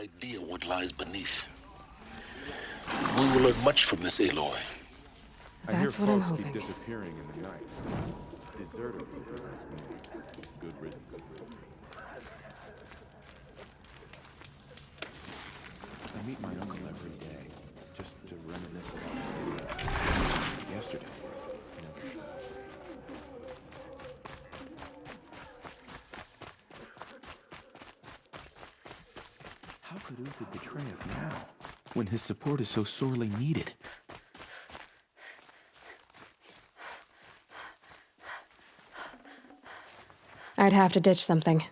idea what lies beneath. We will learn much from this Aloy. That's what I'm folks hoping. keep disappearing in the night. Deserters is the last name. Good riddance. I meet my uncle every day, just to reminisce about yesterday. How could Uthid betray us now, when his support is so sorely needed? I'd have to ditch something.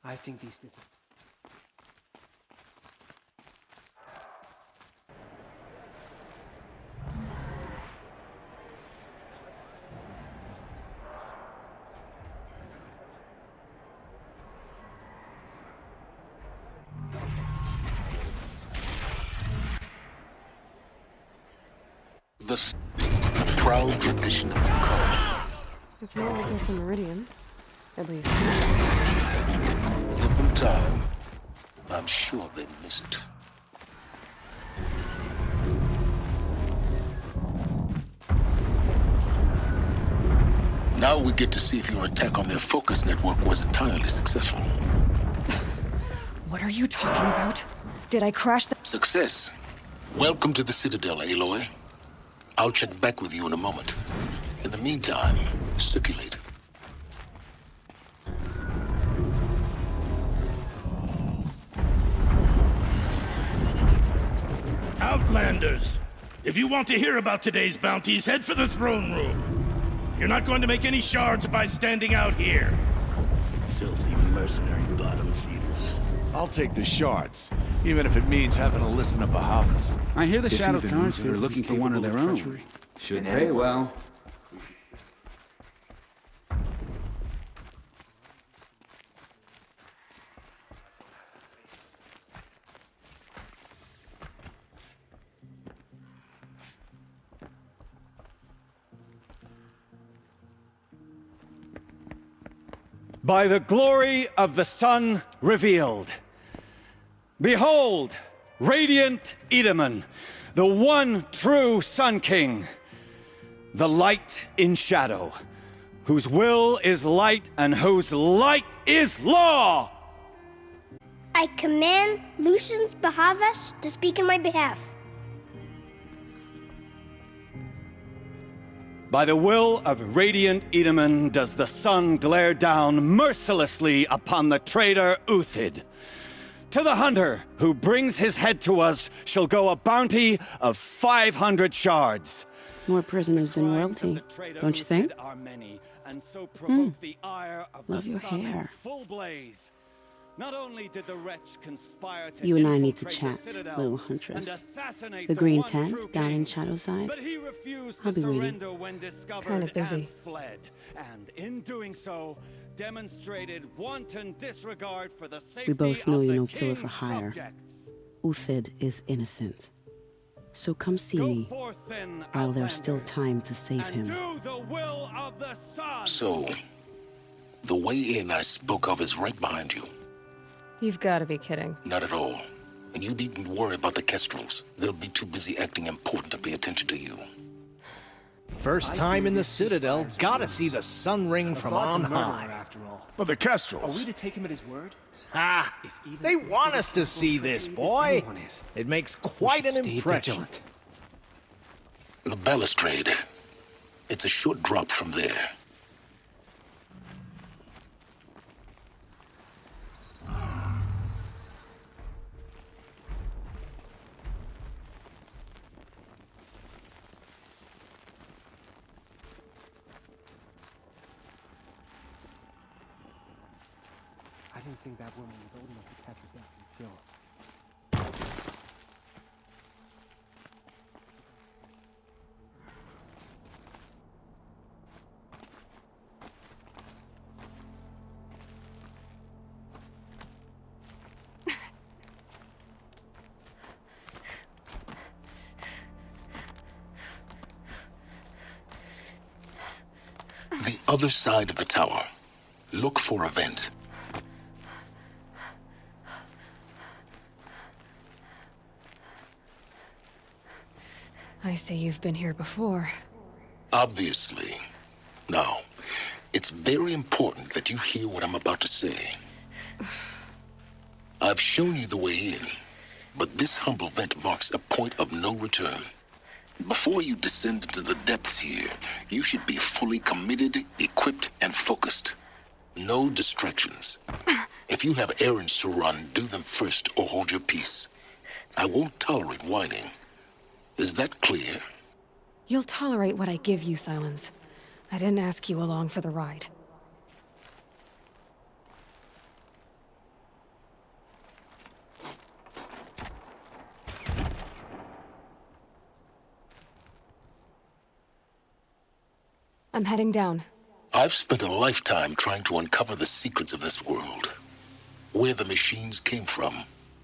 I think these did. The proud tradition of the cult. It's not like this in Meridian. At least. Give them time. I'm sure they miss it. Now we get to see if your attack on their focus network was entirely successful. What are you talking about? Did I crash the— Success. Welcome to the Citadel, Aloy. I'll check back with you in a moment. In the meantime, circulate. Outlanders! If you want to hear about today's bounties, head for the throne room. You're not going to make any shards by standing out here. Filthy mercenary bottom feeders. I'll take the shards, even if it means having to listen to Bahavas. I hear the If Shadow even Council are Uther looking is for one of capable their own. treachery. Should pay well. By the glory of the sun revealed. Behold, radiant Edaman, the one true Sun King, the light in shadow, whose will is light and whose light is law! I command Lucius Bahavas to speak in my behalf. By the will of radiant Edaman does the sun glare down mercilessly upon the traitor Uthid. To the hunter who brings his head to us shall go a bounty of 500 shards. More prisoners than royalty, don't you think? Love your hair. Not only did the wretch conspire to You and I need to infiltrate chat, the Citadel little huntress. and assassinate The green one tent true down in king, Shadowside. but he refused I'll to be waiting. surrender when discovered Kinda busy. and fled, and in doing so, demonstrated wanton disregard for the safety We both know of you're the no killer king's for hire. subjects. Uthid is innocent. So come see Go me forth then, while there's still Outlanders, time to save and him. do the will of the sun. So, the way in I spoke of is right behind you. You've got to be kidding. Not at all. And you needn't worry about the Kestrels. They'll be too busy acting important to pay attention to you. First time in the Citadel, gotta see the sun ring from on high. After all. But the Are Kestrels. we to take him at his word? Ah, they want us to see this, boy. It makes quite an impression. Vigilant. The balustrade. It's a short drop from there. I didn't think that woman was old enough to catch her death and kill her. The other side of the tower. Look for a vent. I see you've been here before. Obviously. Now, it's very important that you hear what I'm about to say. I've shown you the way in, but this humble vent marks a point of no return. Before you descend into the depths here, you should be fully committed, equipped, and focused. No distractions. If you have errands to run, do them first or hold your peace. I won't tolerate whining. Is that clear? You'll tolerate what I give you, Silence. I didn't ask you along for the ride. I'm heading down. I've spent a lifetime trying to uncover the secrets of this world. Where the machines came from.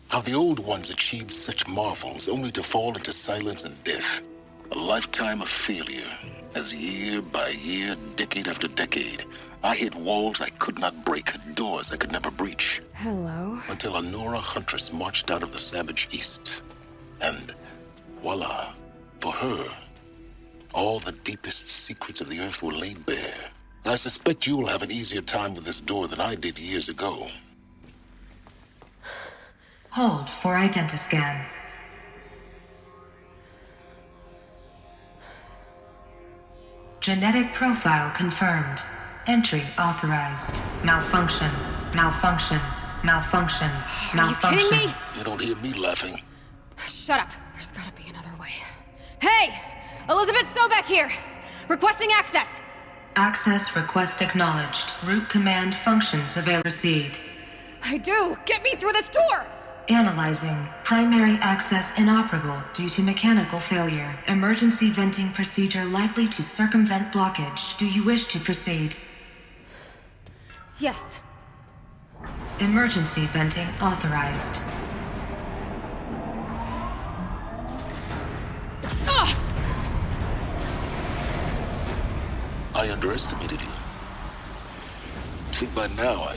How the old ones achieved such marvels only to fall into silence and death. A lifetime of failure, as year by year, decade after decade, I hit walls I could not break, doors I could never breach. Hello. Until a Nora huntress marched out of the savage east. And voila, for her, all the deepest secrets of the earth were laid bare. I suspect you will have an easier time with this door than I did years ago. Hold for identiscan. Genetic profile confirmed. Entry authorized. Malfunction. Malfunction. Malfunction. Malfunction. Are you kidding me? You don't hear me laughing. Shut up. There's gotta be another way. Hey! Elizabeth Sobek here! Requesting access! Access request acknowledged. Root command functions available. Proceed. I do! Get me through this door! Analyzing. Primary access inoperable due to mechanical failure. Emergency venting procedure likely to circumvent blockage. Do you wish to proceed? Yes. Emergency venting authorized. Ah! I underestimated you. I think by now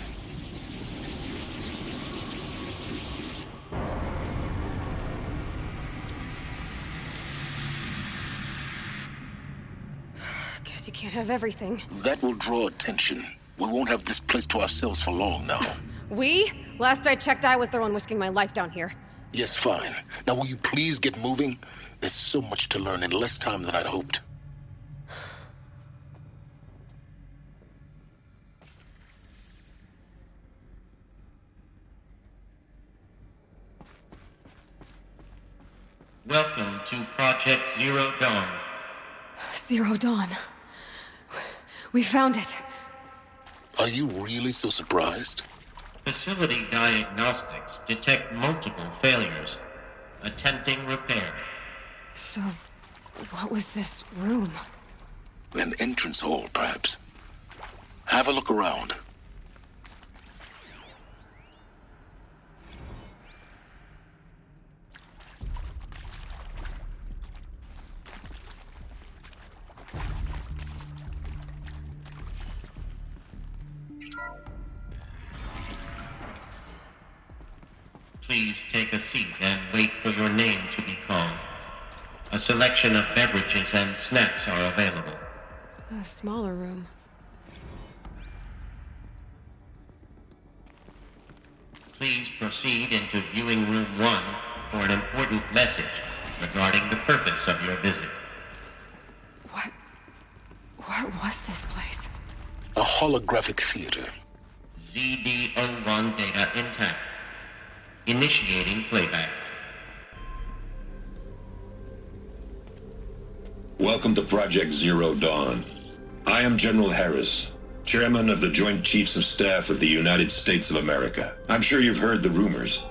Guess you can't have everything. that will draw attention. We won't have this place to ourselves for long now. We? Last I checked, I was the one risking my life down here. Yes, fine. Now will you please get moving? There's so much to learn in less time than I'd hoped. Welcome to Project Zero Dawn. Zero Dawn. We found it. Are you really so surprised? Facility diagnostics detect multiple failures. Attempting repair. So, what was this room? An entrance hall, perhaps. Have a look around. Please take a seat and wait for your name to be called. A selection of beverages and snacks are available. A smaller room. Please proceed into viewing room 1 for an important message regarding the purpose of your visit. What was this place? A holographic theater. ZD-01 data intact. Initiating playback. Welcome to Project Zero Dawn. I am General Harris. Chairman of the Joint Chiefs of Staff of the United States of America. I'm sure you've heard the rumors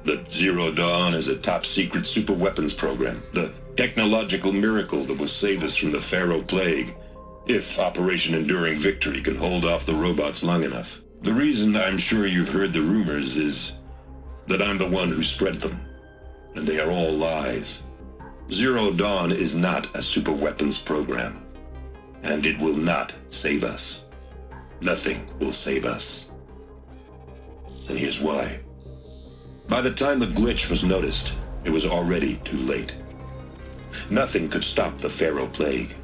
that Zero Dawn is a top-secret superweapons program, the technological miracle that will save us from the Pharaoh Plague, if Operation Enduring Victory can hold off the robots long enough. The reason I'm sure you've heard the rumors is that I'm the one who spread them, and they are all lies. Zero Dawn is not a superweapons program, and it will not save us. Nothing will save us. And here's why. By the time the glitch was noticed, it was already too late. Nothing could stop the Pharaoh Plague.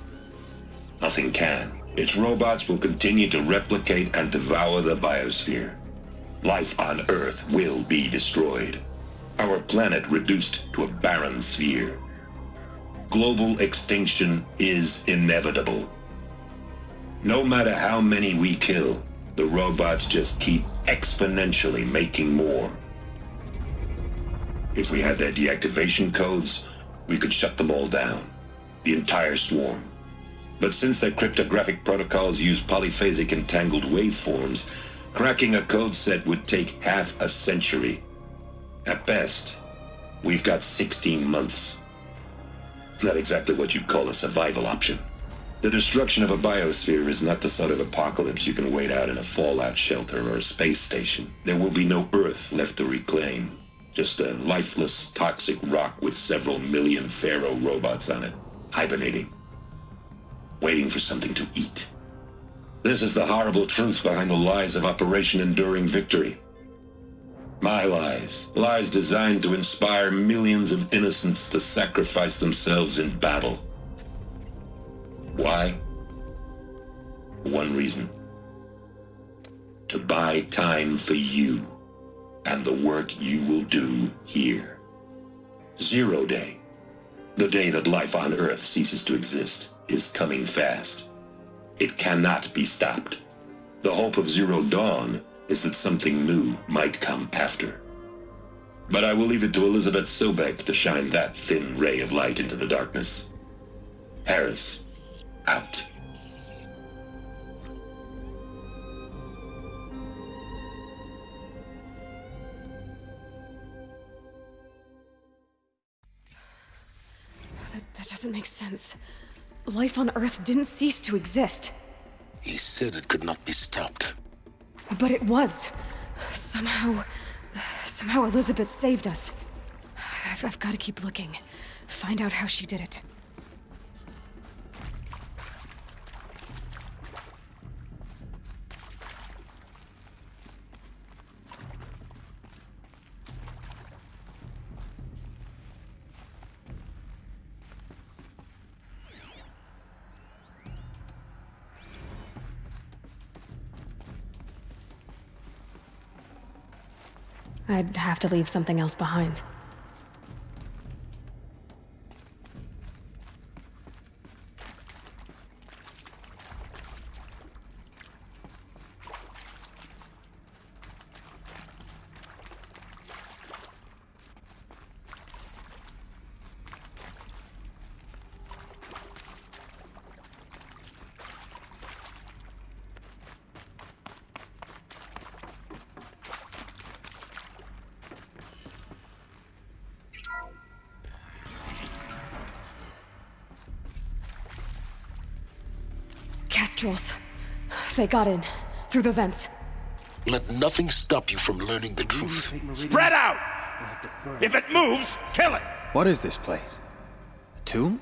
Nothing can. Its robots will continue to replicate and devour the biosphere. Life on Earth will be destroyed. Our planet reduced to a barren sphere. Global extinction is inevitable. No matter how many we kill, the robots just keep exponentially making more. If we had their deactivation codes, we could shut them all down. The entire swarm. But since their cryptographic protocols use polyphasic entangled waveforms, cracking a code set would take half a century. At best, we've got 16 months. Not exactly what you'd call a survival option. The destruction of a biosphere is not the sort of apocalypse you can wait out in a fallout shelter or a space station. There will be no Earth left to reclaim. Just a lifeless, toxic rock with several million Pharaoh robots on it, hibernating, waiting for something to eat. This is the horrible truth behind the lies of Operation Enduring Victory. My lies. Lies designed to inspire millions of innocents to sacrifice themselves in battle. Why? One reason. To buy time for you and the work you will do here. Zero Day, the day that life on Earth ceases to exist, is coming fast. It cannot be stopped. The hope of Zero Dawn is that something new might come after. But I will leave it to Elizabeth Sobek to shine that thin ray of light into the darkness. Harris, out. That doesn't make sense. Life on Earth didn't cease to exist. He said it could not be stopped. But it was. Somehow Elizabeth saved us. I've got to keep looking. Find out how she did it. I'd have to leave something else behind. Kestrels. They got in. Through the vents. Let nothing stop you from learning the truth. Spread out! If it moves, kill it! What is this place? A tomb?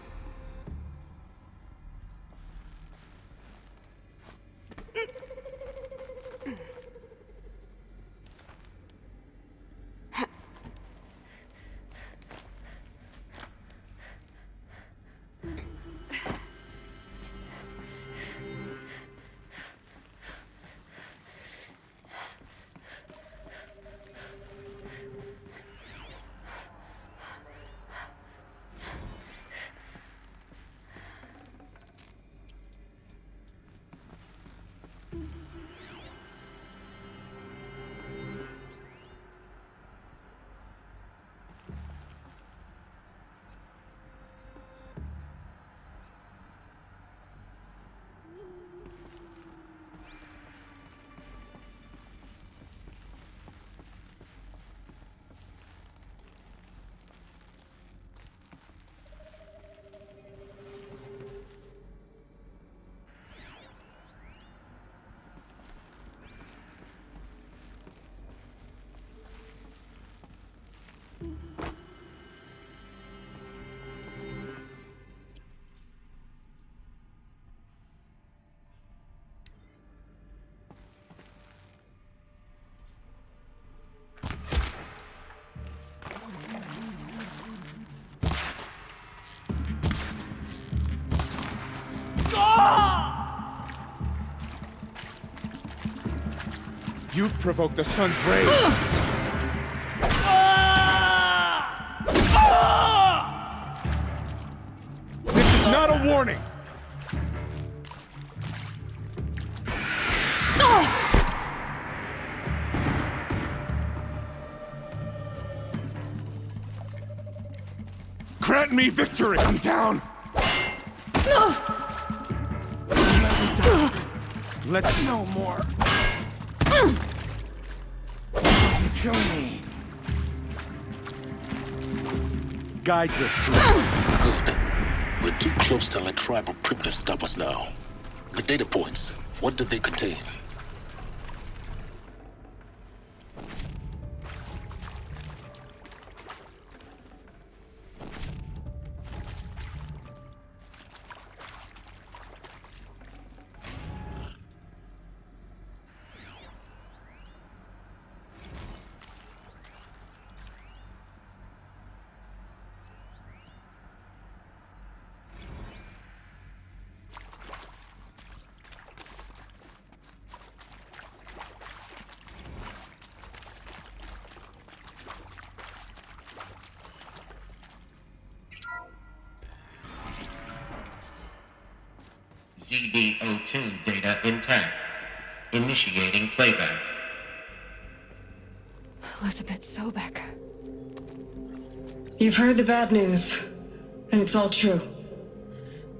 You provoked the sun's rays. This is not a warning. Grant me victory! I'm down! Let's know more. Doesn't kill me. Guide this through. Good. We're too close to let tribal primitives stop us now. The data points, what did they contain? ZD-02 data intact. Initiating playback. Elizabeth Sobek. You've heard the bad news, and it's all true.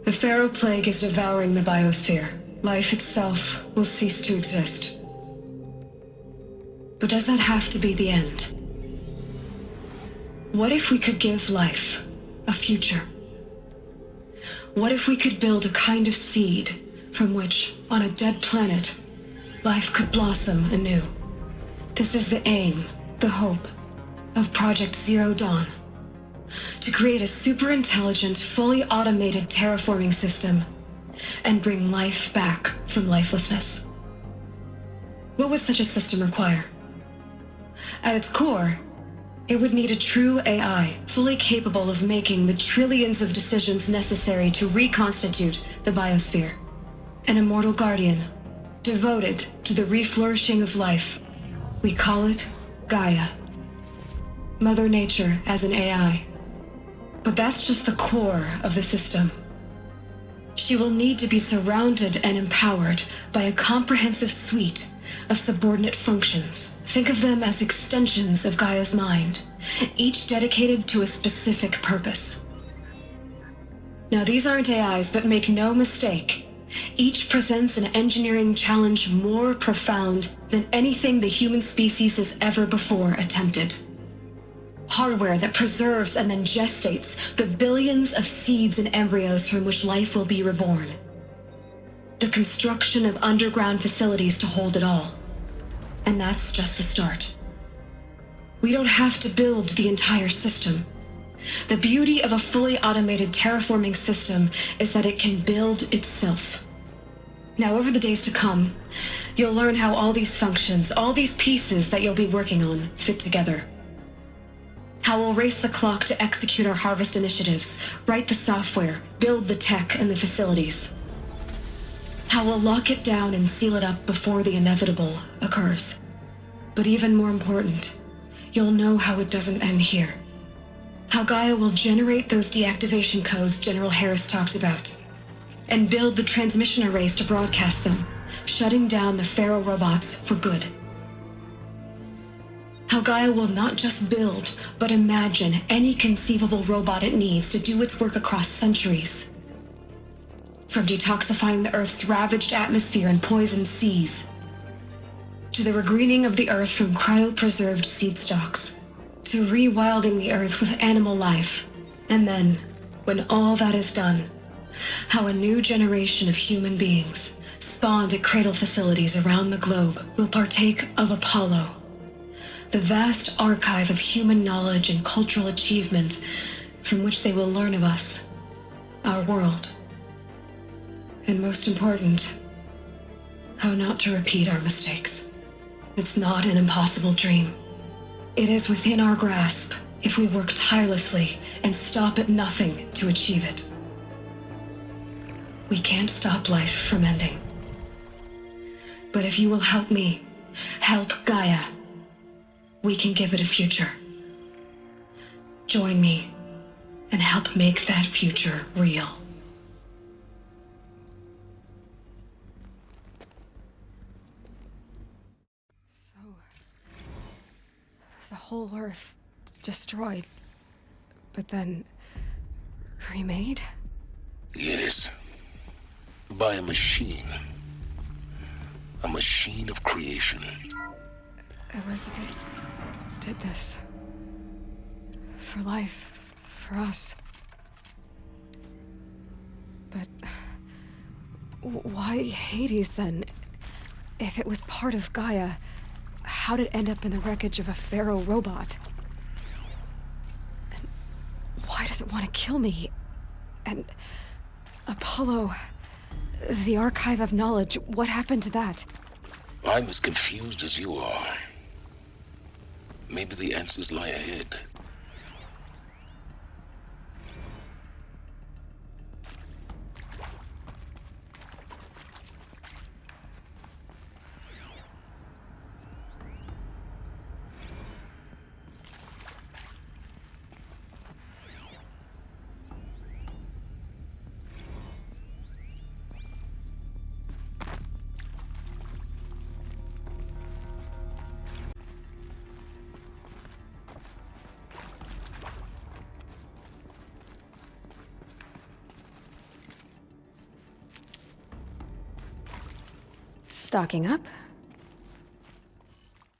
The Pharaoh Plague is devouring the biosphere. Life itself will cease to exist. But does that have to be the end? What if we could give life a future? What if we could build a kind of seed from which, on a dead planet, life could blossom anew? This is the aim, the hope, of Project Zero Dawn. To create a super-intelligent, fully automated terraforming system and bring life back from lifelessness. What would such a system require? At its core, it would need a true AI, fully capable of making the trillions of decisions necessary to reconstitute the biosphere. An immortal guardian, devoted to the reflourishing of life. We call it Gaia. Mother Nature as an AI. But that's just the core of the system. She will need to be surrounded and empowered by a comprehensive suite of subordinate functions. Think of them as extensions of Gaia's mind, each dedicated to a specific purpose. Now, these aren't AIs, but make no mistake, each presents an engineering challenge more profound than anything the human species has ever before attempted. Hardware that preserves and then gestates the billions of seeds and embryos from which life will be reborn. The construction of underground facilities to hold it all. And that's just the start. We don't have to build the entire system. The beauty of a fully automated terraforming system is that it can build itself. Now, over the days to come, you'll learn how all these functions, all these pieces that you'll be working on, fit together. How we'll race the clock to execute our harvest initiatives, write the software, build the tech and the facilities. How we'll lock it down and seal it up before the inevitable occurs. But even more important, you'll know how it doesn't end here. How Gaia will generate those deactivation codes General Harris talked about, and build the transmission arrays to broadcast them, shutting down the Pharaoh robots for good. How Gaia will not just build, but imagine any conceivable robot it needs to do its work across centuries. From detoxifying the Earth's ravaged atmosphere and poisoned seas, to the regreening of the Earth from cryopreserved seed stalks, to rewilding the Earth with animal life. And then, when all that is done, how a new generation of human beings, spawned at cradle facilities around the globe, will partake of Apollo, the vast archive of human knowledge and cultural achievement from which they will learn of us, our world. And most important, how not to repeat our mistakes. It's not an impossible dream. It is within our grasp if we work tirelessly and stop at nothing to achieve it. We can't stop life from ending. But if you will help me help Gaia, we can give it a future. Join me and help make that future real. So, the whole Earth destroyed, but then remade? Yes. By a machine. A machine of creation. Elizabeth did this. For life. For us. But why Hades then? If it was part of Gaia, how did it end up in the wreckage of a Pharaoh robot? And why does it want to kill me? And Apollo, the Archive of Knowledge, what happened to that? I'm as confused as you are. Maybe the answers lie ahead. Stocking up?